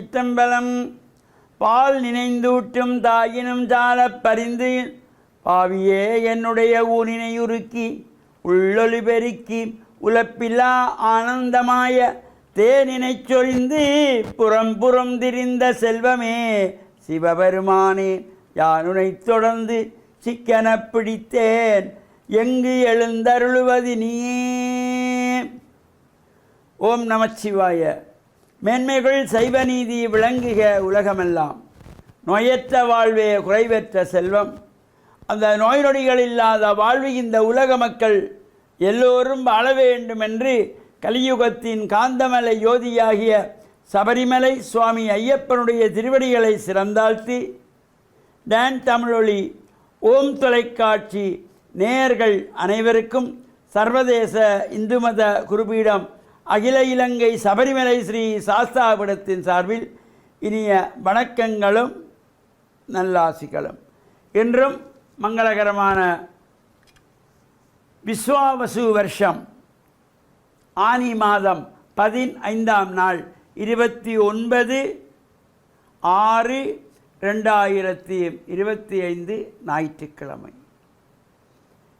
திருச்சிற்றம்பலம். பால் நினைந்தூட்டும் தாயினும் சாலப் பரிந்து பாவியே என்னுடைய ஊனினை உருக்கி உள்ளொளி பெருக்கி உலப்பில்லா ஆனந்தமாய தேனினை சொரிந்து புறம் புறம் திரிந்த செல்வமே சிவபெருமானே, யானுனை தொடர்ந்து சிக்கன பிடித்தேன் எங்கு எழுந்தருளுவது நீயே. ஓம் நமச்சிவாய. மேன்மைகள் சைவ நீதி விளங்குக உலகமெல்லாம். நோயற்ற வாழ்வே குறைவற்ற செல்வம். அந்த நோய் நொடிகள் இல்லாத வாழ்வு இந்த உலக மக்கள் எல்லோரும் வாழ வேண்டும் என்று கலியுகத்தின் காந்தமலை யோதியாகிய சபரிமலை சுவாமி ஐயப்பனுடைய திருவடிகளை சிறந்தாழ்த்தி டான் தமிழொலி ஓம் தொலைக்காட்சி நேயர்கள் அனைவருக்கும் சர்வதேச இந்து மத குருபீடம் அகில இலங்கை சபரிமலை ஸ்ரீ சாஸ்தாபீடத்தின் சார்பில் இனிய வணக்கங்களும் நல்லாசிகளும். இன்றும் மங்களகரமான விஸ்வாவசு வருஷம் ஆனி மாதம் 15ஆம் நாள் 29/6/2025 ஞாயிற்றுக்கிழமை.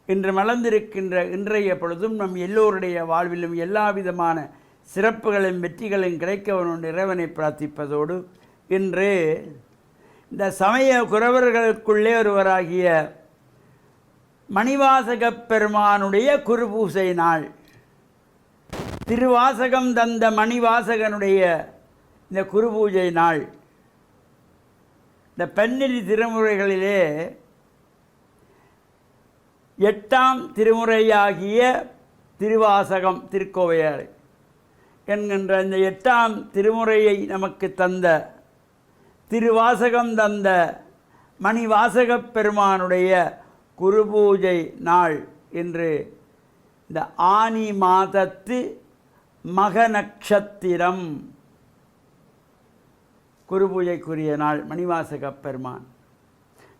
இன்று மலர்ந்திருக்கின்ற இன்றைய பொழுதும் நம் எல்லோருடைய வாழ்விலும் எல்லா விதமான சிறப்புகளும் வெற்றிகளும் கிடைக்கவனும் இறைவனை பிரார்த்திப்பதோடு இன்று இந்த சமய குரவர்களுக்குள்ளே ஒருவராகிய மணிவாசகப் பெருமானுடைய குருபூசை நாள். திருவாசகம் தந்த மணிவாசகனுடைய இந்த குருபூஜை நாள். இந்த பன்னிரு திருமுறைகளிலே 8ஆம் திருமுறையாகிய திருவாசகம் திருக்கோவையார் என்கின்ற இந்த 8ஆம் திருமுறையை நமக்கு தந்த திருவாசகம் தந்த மணிவாசகப் பெருமானுடைய குருபூஜை நாள் இன்று. இந்த ஆனி மாதத்து மக நட்சத்திரம் குருபூஜைக்குரிய நாள். மணிவாசகப் பெருமான்,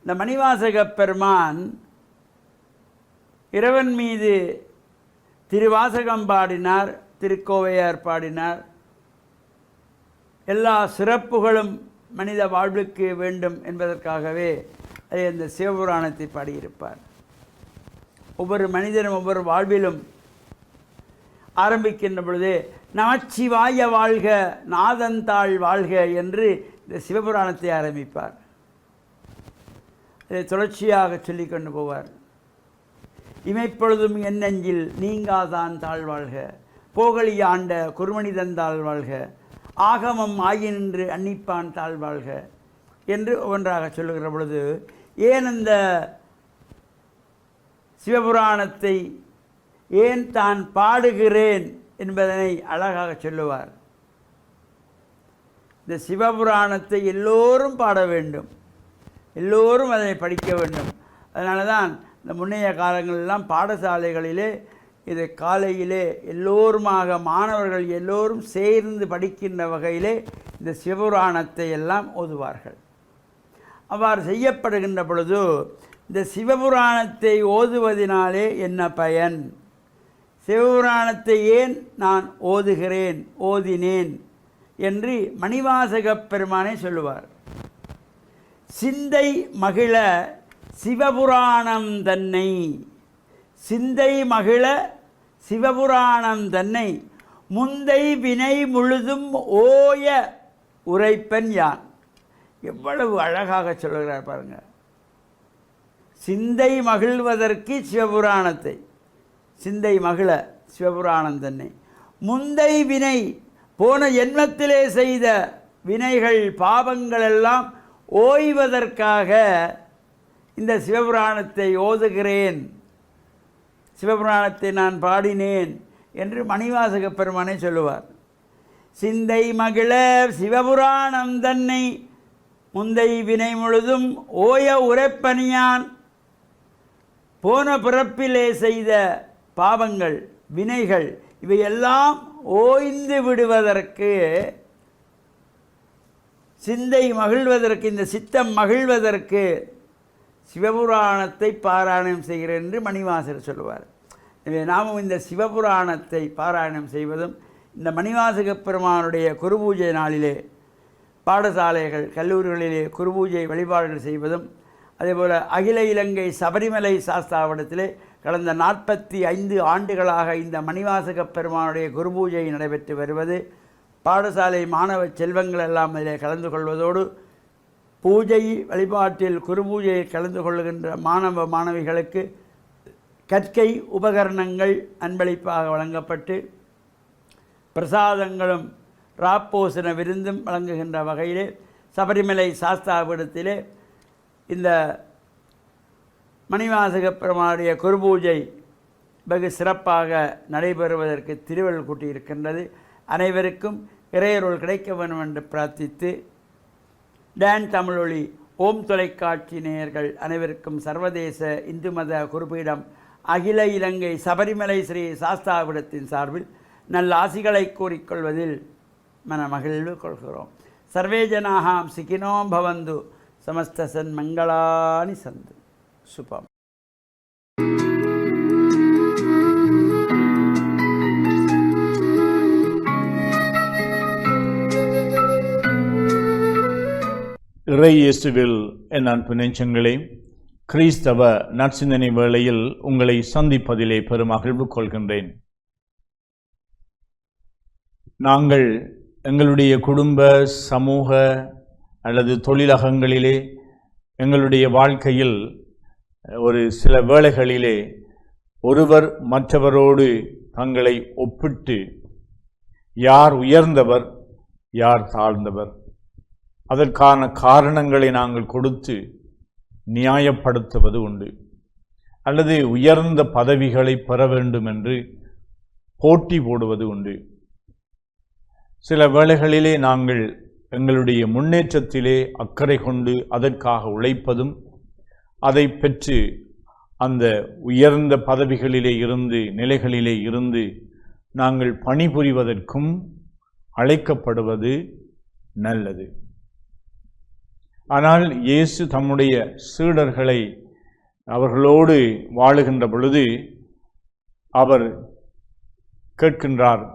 இந்த மணிவாசகப் பெருமான் இறைவன் மீது திருவாசகம் பாடினார், திருக்கோவையார் பாடினார். எல்லா சிறப்புகளும் மனித வாழ்வுக்கு வேண்டும் என்பதற்காகவே அதை இந்த சிவபுராணத்தை பாடியிருப்பார். ஒவ்வொரு மனிதனும் ஒவ்வொரு வாழ்விலும் ஆரம்பிக்கின்ற பொழுது நமச்சிவாய வாழ்க நாதந்தாள் வாழ்க என்று இந்த சிவபுராணத்தை ஆரம்பிப்பார். அதை தொடர்ச்சியாக சொல்லிக்கொண்டு போவார். இமைப்பொழுதும் என் நெஞ்சில் நீங்காதான் தாழ்வாழ்க, போகலி ஆண்ட குருமனிதன் தாழ்வாழ்க, ஆகமம் ஆகினின்று அன்னிப்பான் தாழ்வாழ்க என்று ஒன்றாக சொல்லுகிற பொழுது ஏன் அந்த சிவபுராணத்தை ஏன் தான் பாடுகிறேன் என்பதனை அழகாக சொல்லுவார். இந்த சிவபுராணத்தை எல்லோரும் பாட வேண்டும், எல்லோரும் அதனை படிக்க வேண்டும். அதனால தான் இந்த முன்னைய காலங்களெல்லாம் பாடசாலைகளிலே இதை காலையிலே எல்லோருமாக மாணவர்கள் எல்லோரும் சேர்ந்து படிக்கின்ற வகையிலே இந்த சிவபுராணத்தை எல்லாம் ஓதுவார்கள். அவ்வாறு செய்யப்படுகின்ற பொழுது இந்த சிவபுராணத்தை ஓதுவதினாலே என்ன பயன், சிவபுராணத்தை ஏன் நான் ஓதுகிறேன் ஓதினேன் என்று மணிவாசகப் பெருமானே சொல்லுவார். சிந்தை மகிழ சிவபுராணம் தன்னை, சிந்தை மகிழ சிவபுராணம் தன்னை முந்தை வினை முழுதும் ஓய உரைப்பன் யான். எவ்வளவு அழகாக சொல்லுகிறார் பாருங்க. சிந்தை மகிழ்வதற்கு சிவபுராணத்தை, சிந்தை மகிழ சிவபுராணம் தன்னை முந்தை வினை, போன ஜென்மத்திலே செய்த வினைகள் பாவங்கள் எல்லாம் ஓய்வதற்காக இந்த சிவபுராணத்தை ஓதுகிறேன், சிவபுராணத்தை நான் பாடினேன் என்று மணிவாசகப் பெருமானே சொல்லுவார். சிந்தை மகிழ சிவபுராணம் தன்னை முந்தை வினை முழுதும் ஓய உரைப்பனியான், போன பிறப்பிலே செய்த பாவங்கள் வினைகள் இவையெல்லாம் ஓய்ந்து விடுவதற்கு, சிந்தை மகிழ்வதற்கு, இந்த சித்தம் மகிழ்வதற்கு சிவபுராணத்தை பாராயணம் செய்கிறேன் என்று மணிவாசகர் சொல்லுவார். எனவே நாமும் இந்த சிவபுராணத்தை பாராயணம் செய்வதும் இந்த மணிவாசகப் பெருமானுடைய குருபூஜை நாளிலே பாடசாலைகள் கல்லூரிகளிலே குருபூஜை வழிபாடுகள் செய்வதும், அதேபோல் அகில இலங்கை சபரிமலை சாஸ்தாவிடத்திலே கடந்த 45 ஆண்டுகளாக இந்த மணிவாசக பெருமானுடைய குருபூஜை நடைபெற்று வருவது, பாடசாலை மாணவ செல்வங்கள் எல்லாம் அதில் கலந்து கொள்வதோடு பூஜை வழிபாட்டில் குருபூஜையில் கலந்து கொள்கின்ற மாணவ மாணவிகளுக்கு கற்கை உபகரணங்கள் அன்பளிப்பாக வழங்கப்பட்டு பிரசாதங்களும் ராப்போசன விருந்தும் வழங்குகின்ற வகையிலே சபரிமலை சாஸ்தாவிடத்திலே இந்த மணிவாசக பெருமானுடைய குருபூஜை வெகு சிறப்பாக நடைபெறுவதற்கு திருவள்ளுவர் கூட்டியிருக்கின்றது. அனைவருக்கும் இறையருள் கிடைக்க வேண்டும் என்று பிரார்த்தித்து, டான் தமிழொலி ஓம் தொலைக்காட்சி நேயர்கள் அனைவருக்கும் சர்வதேச இந்து மத குருபீடம் அகில இலங்கை சபரிமலை ஸ்ரீ சாஸ்தாவிடத்தின் சார்பில் நல்ல ஆசிகளை கூறிக்கொள்வதில் மனமகிழ்வு கொள்கிறோம். சர்வே ஜனாஹாம் சிகினோ பவந்து சமஸ்தசன் மங்களானி சந்து சுபம். இறை இயேசுவில் என் அன்பு நெஞ்சங்களே, கிறிஸ்தவ நற்சிந்தனை வேளையில் உங்களை சந்திப்பதிலே பெருமகிழ்வு கொள்கின்றேன். நாங்கள் எங்களுடைய குடும்ப, சமூக அல்லது தொழிலகங்களிலே எங்களுடைய வாழ்க்கையில் ஒரு சில வேளைகளிலே ஒருவர் மற்றவரோடு தங்களை ஒப்பிட்டு யார் உயர்ந்தவர் யார் தாழ்ந்தவர், அதற்கான காரணங்களை நாங்கள் கொடுத்து நியாயப்படுத்துவது உண்டு. அல்லது உயர்ந்த பதவிகளை பெற வேண்டும் என்று போட்டி போடுவது உண்டு. சில வேளைகளிலே நாங்கள் எங்களுடைய முன்னேற்றத்திலே அக்கறை கொண்டு அதற்காக உழைப்பதும், அதை பெற்று அந்த உயர்ந்த பதவிகளிலே இருந்து நிலைகளிலே இருந்து நாங்கள் பணிபுரிவதற்கும் அழைக்கப்படுவது நல்லது. ஆனால் இயேசு தம்முடைய சீடர்களை அவர்களோடு வாழுகின்ற பொழுது அவர் கேட்கின்றார்.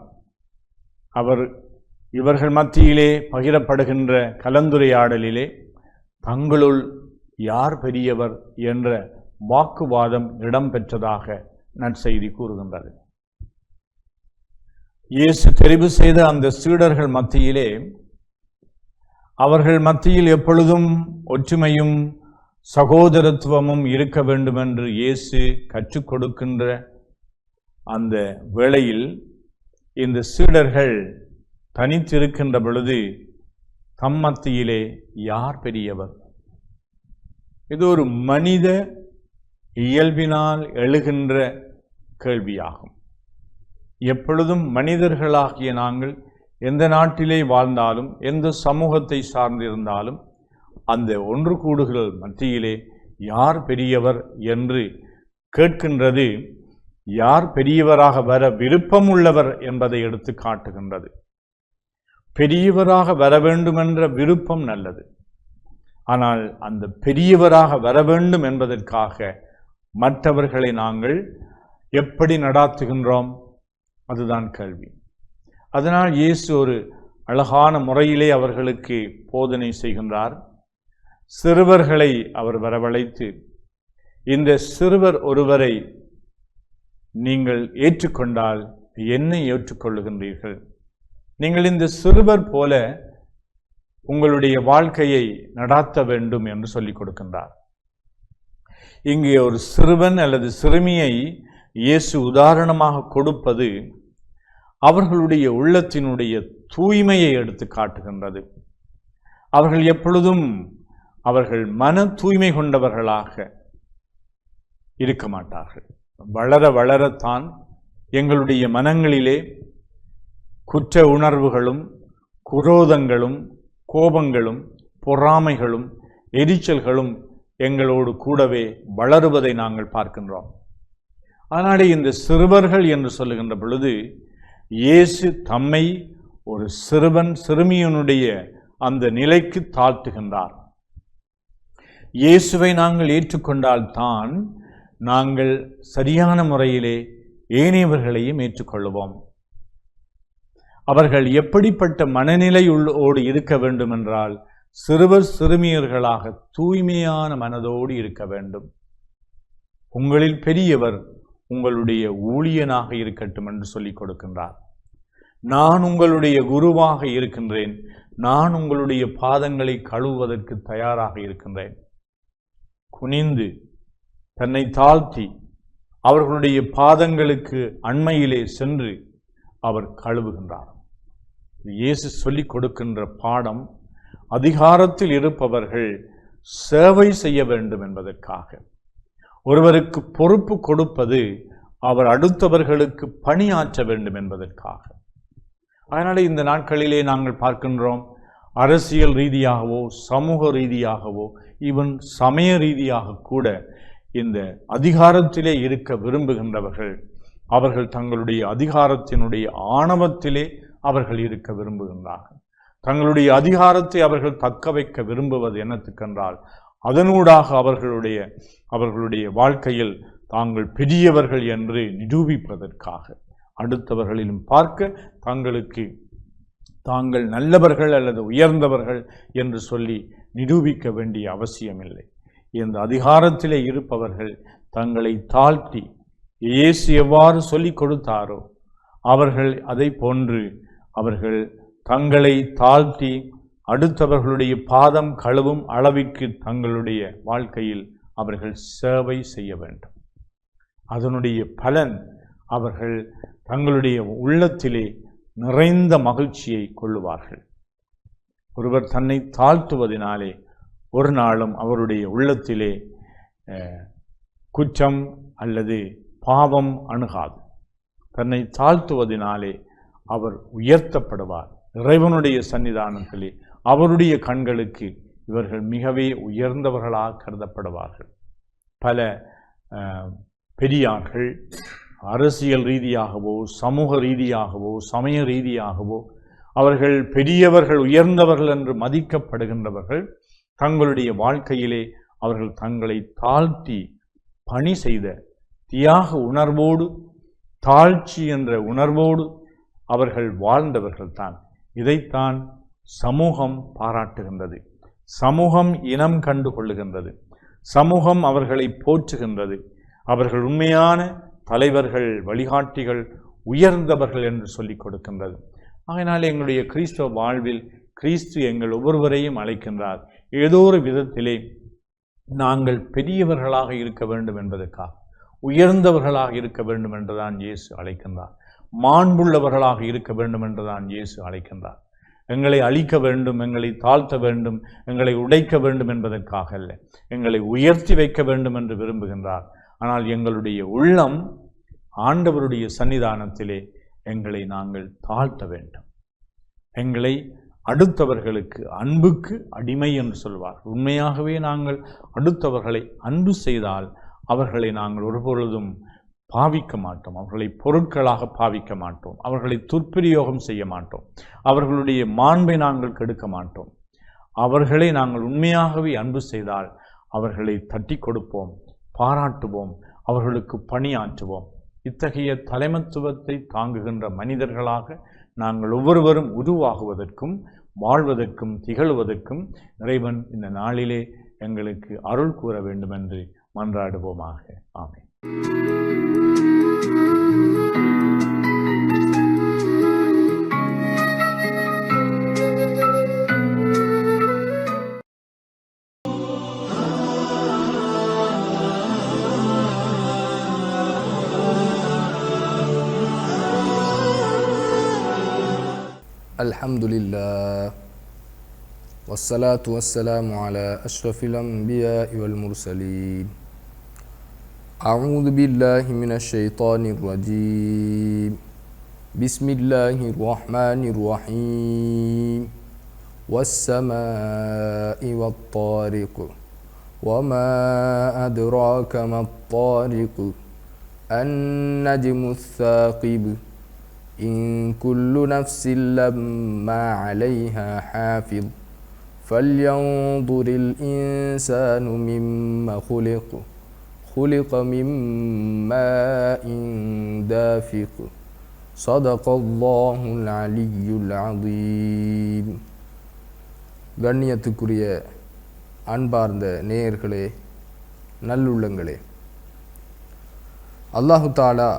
இவர்கள் மத்தியிலே பகிரப்படுகின்ற கலந்துரையாடலிலே தங்களுள் யார் பெரியவர் என்ற வாக்குவாதம் இடம்பெற்றதாக நற்செய்தி கூறுகின்றது. இயேசு தெரிவு செய்த அந்த சீடர்கள் மத்தியிலே அவர்கள் மத்தியில் எப்பொழுதும் ஒற்றுமையும் சகோதரத்துவமும் இருக்க வேண்டும் என்று இயேசு கற்றுக் கொடுக்கின்ற அந்த வேளையில் இந்த சீடர்கள் தனித்திருக்கின்ற பொழுது தம் மத்தியிலே யார் பெரியவர்? இது ஒரு மனித இயல்பினால் எழுகின்ற கேள்வியாகும். எப்பொழுதும் மனிதர்களாகிய நாங்கள் எந்த நாட்டிலே வாழ்ந்தாலும் எந்த சமூகத்தை சார்ந்திருந்தாலும் அந்த ஒன்று கூடுகள் மத்தியிலே யார் பெரியவர் என்று கேட்கின்றது யார் பெரியவராக வர விருப்பம் உள்ளவர் என்பதை எடுத்து காட்டுகின்றது. பெரியவராக வர வேண்டுமென்ற விருப்பம் நல்லது. ஆனால் அந்த பெரியவராக வர வேண்டும் என்பதற்காக மற்றவர்களை நாங்கள் எப்படி நடாத்துகின்றோம்? அதுதான் கேள்வி. அதனால் இயேசு ஒரு அழகான முறையிலே அவர்களுக்கு போதனை செய்கின்றார். சிறுவர்களை அவர் வரவழைத்து, இந்த சிறுவர் ஒருவரை நீங்கள் ஏற்றுக்கொண்டால் என்னை ஏற்றுக்கொள்ளுகின்றீர்கள். நீங்கள் இந்த சிறுவர் போல உங்களுடைய வாழ்க்கையை நடாத்த வேண்டும் என்று சொல்லிக் கொடுக்கின்றார். இங்கே ஒரு சிறுவன் அல்லது சிறுமியை இயேசு உதாரணமாக கொடுப்பது அவர்களுடைய உள்ளத்தினுடைய தூய்மையை எடுத்து காட்டுகின்றது. அவர்கள் எப்பொழுதும் அவர்கள் மன தூய்மை கொண்டவர்களாக இருக்க மாட்டார்கள். வளர வளரத்தான் எங்களுடைய மனங்களிலே குற்ற உணர்வுகளும் குரோதங்களும் கோபங்களும் பொறாமைகளும் எரிச்சல்களும் எங்களோடு கூடவே வளருவதை நாங்கள் பார்க்கின்றோம். அதனாலே இந்த சிறுவர்கள் என்று சொல்லுகின்ற பொழுது இயேசு தம்மை ஒரு சிறுவன் சிறுமியனுடைய அந்த நிலைக்கு தாழ்த்துகின்றார். இயேசுவை நாங்கள் ஏற்றுக்கொண்டால்தான் நாங்கள் சரியான முறையிலே ஏனையவர்களையும் ஏற்றுக்கொள்வோம். அவர்கள் எப்படிப்பட்ட மனநிலையோடு இருக்க வேண்டும் என்றால், சிறுவர் சிறுமியர்களாக தூய்மையான மனதோடு இருக்க வேண்டும். உங்களில் பெரியவர் உங்களுடைய ஊழியனாக இருக்கட்டும் என்று சொல்லிக் கொடுக்கின்றார். நான் உங்களுடைய குருவாக இருக்கின்றேன், நான் உங்களுடைய பாதங்களை கழுவுவதற்கு தயாராக இருக்கின்றேன். குனிந்து தன்னை தாழ்த்தி அவர்களுடைய பாதங்களுக்கு அண்மையிலே சென்று அவர் கழுவுகின்றார். இயேசு சொல்லிக் கொடுக்கின்ற பாடம், அதிகாரத்தில் இருப்பவர்கள் சேவை செய்ய வேண்டும் என்பதற்காக. ஒருவருக்கு பொறுப்பு கொடுப்பது அவர் அடுத்தவர்களுக்கு பணியாற்ற வேண்டும் என்பதற்காக. அதனால இந்த நாட்களிலே நாங்கள் பார்க்கின்றோம், அரசியல் ரீதியாகவோ சமூக ரீதியாகவோ ஈவன் சமய ரீதியாக கூட இந்த அதிகாரத்திலே இருக்க விரும்புகின்றவர்கள், அவர்கள் தங்களுடைய அதிகாரத்தினுடைய ஆணவத்திலே அவர்கள் இருக்க விரும்புகின்றார்கள். தங்களுடைய அதிகாரத்தை அவர்கள் தக்க வைக்க விரும்புவது என்னத்துக்கென்றால், அதனூடாக அவர்களுடைய வாழ்க்கையில் தாங்கள் பெரியவர்கள் என்று நிரூபிப்பதற்காக, அடுத்தவர்களிலும் பார்க்க தாங்கள் நல்லவர்கள் அல்லது உயர்ந்தவர்கள் என்று சொல்லி நிரூபிக்க வேண்டிய அவசியமில்லை. இந்த அதிகாரத்திலே இருப்பவர்கள் தங்களை தாழ்த்தி இயேசு எவ்வாறு சொல்லிக் கொடுத்தாரோ அவர்கள் அதை போன்று அவர்கள் தங்களை தாழ்த்தி அடுத்தவர்களுடைய பாதம் கழுவும் அளவிற்கு தங்களுடைய வாழ்க்கையில் அவர்கள் சேவை செய்ய வேண்டும். அதனுடைய பலன் அவர்கள் தங்களுடைய உள்ளத்திலே நிறைந்த மகிழ்ச்சியை கொள்ளுவார்கள். ஒருவர் தன்னை தாழ்த்துவதனாலே ஒரு நாளும் அவருடைய உள்ளத்திலே குற்றம் அல்லது பாவம் அணுகாது. தன்னை தாழ்த்துவதனாலே அவர் உயர்த்தப்படுவார். இறைவனுடைய சன்னிதானத்திலே அவருடைய கண்களுக்கு இவர்கள் மிகவே உயர்ந்தவர்களாக கருதப்படுவார்கள். பல பெரியார்கள் அரசியல் ரீதியாகவோ சமூக ரீதியாகவோ சமய ரீதியாகவோ அவர்கள் பெரியவர்கள் உயர்ந்தவர்கள் என்று மதிக்கப்படுகின்றவர்கள் தங்களுடைய வாழ்க்கையிலே அவர்கள் தங்களை தாழ்த்தி பணி செய்த தியாக உணர்வோடு தாழ்ச்சி என்ற உணர்வோடு அவர்கள் வாழ்ந்தவர்கள்தான். இதைத்தான் சமூகம் பாராட்டுகின்றது, சமூகம் இனம் கண்டு கொள்ளுகின்றது, சமூகம் அவர்களை போற்றுகின்றது. அவர்கள் உண்மையான தலைவர்கள், வழிகாட்டிகள், உயர்ந்தவர்கள் என்று சொல்லிக் கொடுக்கின்றது. அதனால் எங்களுடைய கிறிஸ்தவ வாழ்வில் கிறிஸ்து எங்கள் ஒவ்வொருவரையும் அழைக்கின்றார். ஏதோ ஒரு விதத்திலே நாங்கள் பெரியவர்களாக இருக்க வேண்டும் என்பதற்காக, உயர்ந்தவர்களாக இருக்க வேண்டும் என்றுதான் இயேசு அழைக்கின்றார். மாண்புள்ளவர்களாக இருக்க வேண்டும் என்றுதான் இயேசு அழைக்கின்றார். எங்களை அழிக்க வேண்டும், எங்களை தாழ்த்த வேண்டும், எங்களை உடைக்க வேண்டும் என்பதற்காக அல்ல, எங்களை உயர்த்தி வைக்க வேண்டும் என்று விரும்புகின்றார். ஆனால் எங்களுடைய உள்ளம் ஆண்டவருடைய சன்னிதானத்திலே எங்களை நாங்கள் தாழ்த்த வேண்டும். எங்களை அடுத்தவர்களுக்கு அன்புக்கு அடிமை என்று சொல்வார். உண்மையாகவே நாங்கள் அடுத்தவர்களை அன்பு செய்தால் அவர்களை நாங்கள் ஒருபொழுதும் பாவிக்க மாட்டோம், அவர்களை பொருட்களாக பாவிக்க மாட்டோம், அவர்களை துர்பிரயோகம் செய்ய மாட்டோம், அவர்களுடைய மாண்பை நாங்கள் கெடுக்க மாட்டோம். அவர்களை நாங்கள் உண்மையாகவே அன்பு செய்தால் அவர்களை தட்டி கொடுப்போம், பாராட்டுவோம், அவர்களுக்கு பணியாற்றுவோம். இத்தகைய தலைமைத்துவத்தை தாங்குகின்ற மனிதர்களாக நாங்கள் ஒவ்வொருவரும் உருவாகுவதற்கும் வாழ்வதற்கும் திகழ்வதற்கும் இறைவன் இந்த நாளிலே எங்களுக்கு அருள் கூற வேண்டும் என்று மன்றாடுவோமாக. ஆமென். Alhamdulillah wassalatu wassalamu ala ashrafil anbiya'i wal mursalin. A'udzu billahi minasy syaithanir rajim. Bismillahirrahmanirrahim. Was-samaa'i wat-tariq. Wama adraka mat-tariq. An-najmu ats-tsaqib. إن كل نفس لما عليها حافظ فلينظر الإنسان مما خلق من ماء دافق ஸதகல்லாஹுல் அலிய்யுல் Azeem. கண்ணியத்துக்குரிய அன்பார்ந்த நேயர்களே, நல்லுள்ளங்களே, அல்லாஹு தாலா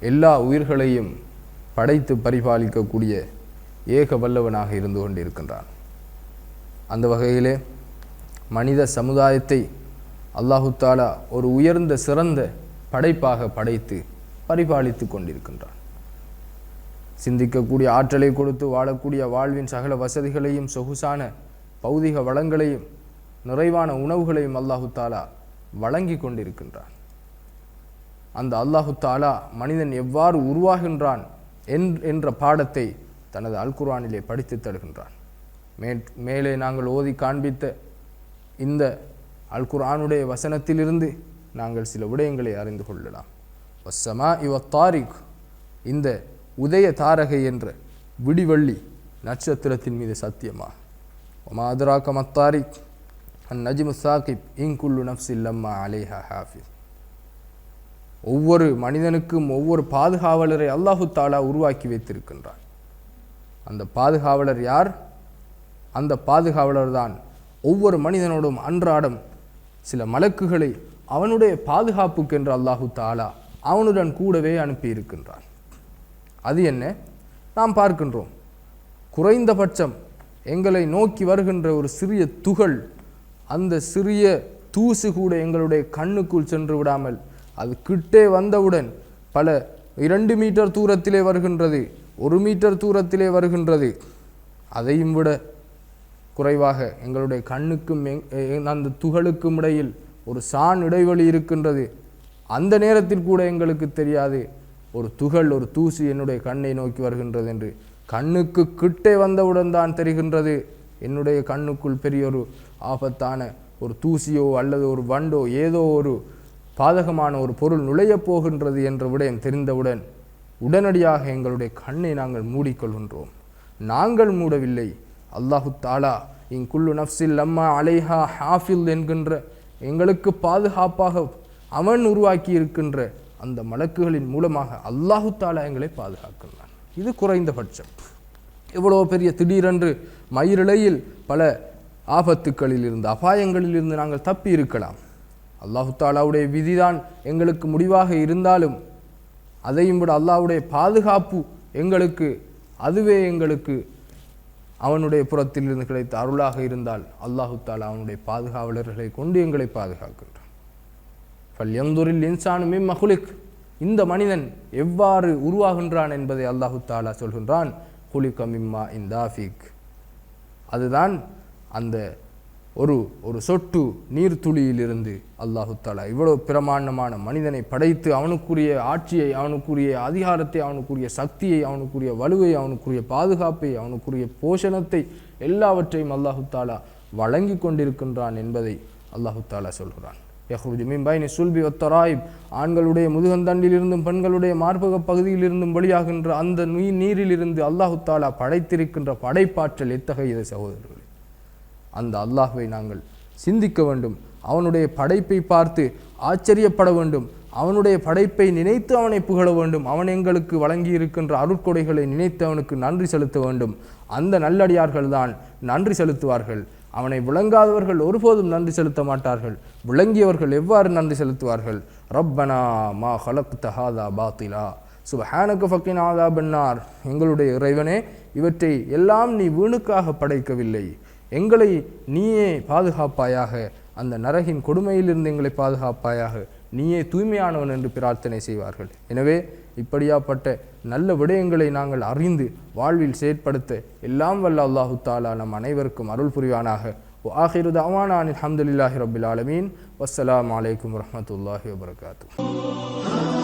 எல்லா உயிர்களையும் படைத்து பரிபாலிக்கக்கூடிய ஏக வல்லவனாக இருந்து கொண்டிருக்கின்றான். அந்த வகையிலே மனித சமுதாயத்தை அல்லாஹு தாலா ஒரு உயர்ந்த சிறந்த படைப்பாக படைத்து பரிபாலித்து கொண்டிருக்கின்றான். சிந்திக்கக்கூடிய ஆற்றலை கொடுத்து வாழக்கூடிய வாழ்வின் சகல வசதிகளையும் சொகுசான பௌதிக வளங்களையும் நிறைவான உணவுகளையும் அல்லாஹு தாலா வழங்கி கொண்டிருக்கின்றான். அந்த அல்லாஹு தாலா மனிதன் எவ்வாறு உருவாகின்றான் என்ற பாடத்தை தனது அல் குர்ஆனிலே படித்து தருகின்றான். மேலே நாங்கள் ஓதி காண்பித்த இந்த அல் குர்ஆனுடைய வசனத்திலிருந்து நாங்கள் சில விடயங்களை அறிந்து கொள்ளலாம். வஸ்ஸமாஇ வத்தாரிக், இந்த உதய தாரகை என்ற விடிவள்ளி நட்சத்திரத்தின் மீது சத்தியமா. வமா அத்ராக மத்தாரிக் அந்நஜ்மு ஸாகிப் இன் குல்லு நஃப்ஸின் லம்மா அலைஹா ஹாஃபிஸ். ஒவ்வொரு மனிதனுக்கும் ஒவ்வொரு பாதுகாவலரை அல்லாஹு தாலா உருவாக்கி வைத்திருக்கின்றான். அந்த பாதுகாவலர் யார்? அந்த பாதுகாவலர் தான் ஒவ்வொரு மனிதனோடும் அன்றாடம் சில மலக்குகளை அவனுடைய பாதுகாப்புக்கென்று அல்லாஹு தாலா அவனுடன் கூடவே அனுப்பியிருக்கின்றான். அது என்ன? நாம் பார்க்கின்றோம், குறைந்தபட்சம் எங்களை நோக்கி வருகின்ற ஒரு சிறிய துகள், அந்த சிறிய தூசு கூட எங்களுடைய கண்ணுக்குள் சென்று விடாமல் அது கிட்டே வந்தவுடன் பல 2 மீட்டர் தூரத்திலே வருகின்றது, 1 மீட்டர் தூரத்திலே வருகின்றது, அதையும் விட குறைவாக எங்களுடைய கண்ணுக்கும் அந்த துகளுக்கும் இடையில் ஒரு சான் இடைவெளி இருக்கின்றது. அந்த நேரத்தில் கூட எங்களுக்கு தெரியாது ஒரு துகள், ஒரு தூசி என்னுடைய கண்ணை நோக்கி வருகின்றது என்று. கண்ணுக்கு கிட்டே வந்தவுடன் தான் தெரிகின்றது என்னுடைய கண்ணுக்குள் பெரிய ஒரு ஆபத்தான ஒரு தூசியோ அல்லது ஒரு வண்டோ ஏதோ ஒரு பாதகமான ஒரு பொருள் நுழையப் போகின்றது என்ற விடயம் தெரிந்தவுடன் உடனடியாக எங்களுடைய கண்ணை நாங்கள் மூடிக்கொள்கின்றோம். நாங்கள் மூடவில்லை, அல்லாஹு தாலா இன் குல்லு நஃப்ஸின் லம்மா அலைஹா ஹாஃபில் என்கின்ற எங்களுக்கு பாதுகாப்பாக அவன் உருவாக்கி இருக்கின்ற அந்த மலக்குகளின் மூலமாக அல்லாஹு தாலா எங்களை பாதுகாக்கின்றான். இது குறைந்தபட்சம். எவ்வளோ பெரிய திடீரென்று மயிரிழையில் பல ஆபத்துக்களில் இருந்து அபாயங்களில் இருந்து நாங்கள் தப்பி இருக்கலாம். அல்லாஹு தாலாவுடைய விதிதான் எங்களுக்கு முடிவாக இருந்தாலும் அதையும் விட அல்லாஹ்வுடைய பாதுகாப்பு எங்களுக்கு, அதுவே எங்களுக்கு அவனுடைய புறத்தில் இருந்து கிடைத்த அருளாக இருந்தால் அல்லாஹு தாலா அவனுடைய பாதுகாவலர்களை கொண்டு எங்களை பாதுகாக்கின்றான். ஃபல்யன்துரில் இன்சானு மிம்ம குலிக், இந்த மனிதன் எவ்வாறு உருவாகின்றான் என்பதை அல்லாஹு தாலா சொல்கின்றான். குலிக மிம்மா இந்தாஃபிக், அதுதான் அந்த ஒரு சொட்டு நீர்த்துளியிலிருந்து அல்லாஹு தாலா இவ்வளவு பிரமாண்டமான மனிதனை படைத்து அவனுக்குரிய ஆட்சியை, அவனுக்குரிய அதிகாரத்தை, அவனுக்குரிய சக்தியை, அவனுக்குரிய வலுவை, அவனுக்குரிய பாதுகாப்பை, அவனுக்குரிய போஷணத்தை எல்லாவற்றையும் அல்லாஹு தாலா வழங்கி கொண்டிருக்கின்றான் என்பதை அல்லாஹு தாலா சொல்கிறான். யஹ்ருஜு மின் பைனி சுல்பி வத்தராயிப், ஆண்களுடைய முதுகந்தண்டிலிருந்தும் பெண்களுடைய மார்பக பகுதியிலிருந்தும் வெளியாகின்ற அந்த நீரிலிருந்து அல்லாஹு தாலா படைத்திருக்கின்ற படைப்பாற்றல் எத்தகையது சகோதரர்களே! அந்த அல்லாஹ்வை நாங்கள் சிந்திக்க வேண்டும். அவனுடைய படைப்பை பார்த்து ஆச்சரியப்பட வேண்டும். அவனுடைய படைப்பை நினைத்து அவனை புகழ வேண்டும். அவன் எங்களுக்கு வழங்கி இருக்கின்ற அருட்கொடைகளை நினைத்து அவனுக்கு நன்றி செலுத்த வேண்டும். அந்த நல்லடியார்கள் தான் நன்றி செலுத்துவார்கள். அவனை விளங்காதவர்கள் ஒருபோதும் நன்றி செலுத்த மாட்டார்கள். விளங்கியவர்கள் எவ்வாறு நன்றி செலுத்துவார்கள்? ரப்பனா மா ஹலக்த ஹாதா பாத்திலா சுப்ஹானக ஃபக்கினா அஸாபன்னார், எங்களுடைய இறைவனே, இவற்றை எல்லாம் நீ வீணுக்காக படைக்கவில்லை, எங்களை நீயே பாதுகாப்பாயாக, அந்த நரகின் கொடுமையிலிருந்து எங்களை பாதுகாப்பாயாக, நீயே தூய்மையானவன் என்று பிரார்த்தனை செய்வார்கள். எனவே இப்படியாப்பட்ட நல்ல விடயங்களை நாங்கள் அறிந்து வாழ்வில் செயற்படுத்த எல்லாம் வல்ல அல்லாஹு தாலா நம் அனைவருக்கும் அருள் புரிவானாக. ஆகிரு தஅவானா அல்ஹம்துலில்லாஹி ரப்பில் ஆலமீன். வஸ்ஸலாமு அலைக்கும் வரஹ்மத்துல்லாஹி வபரகாத்துஹு.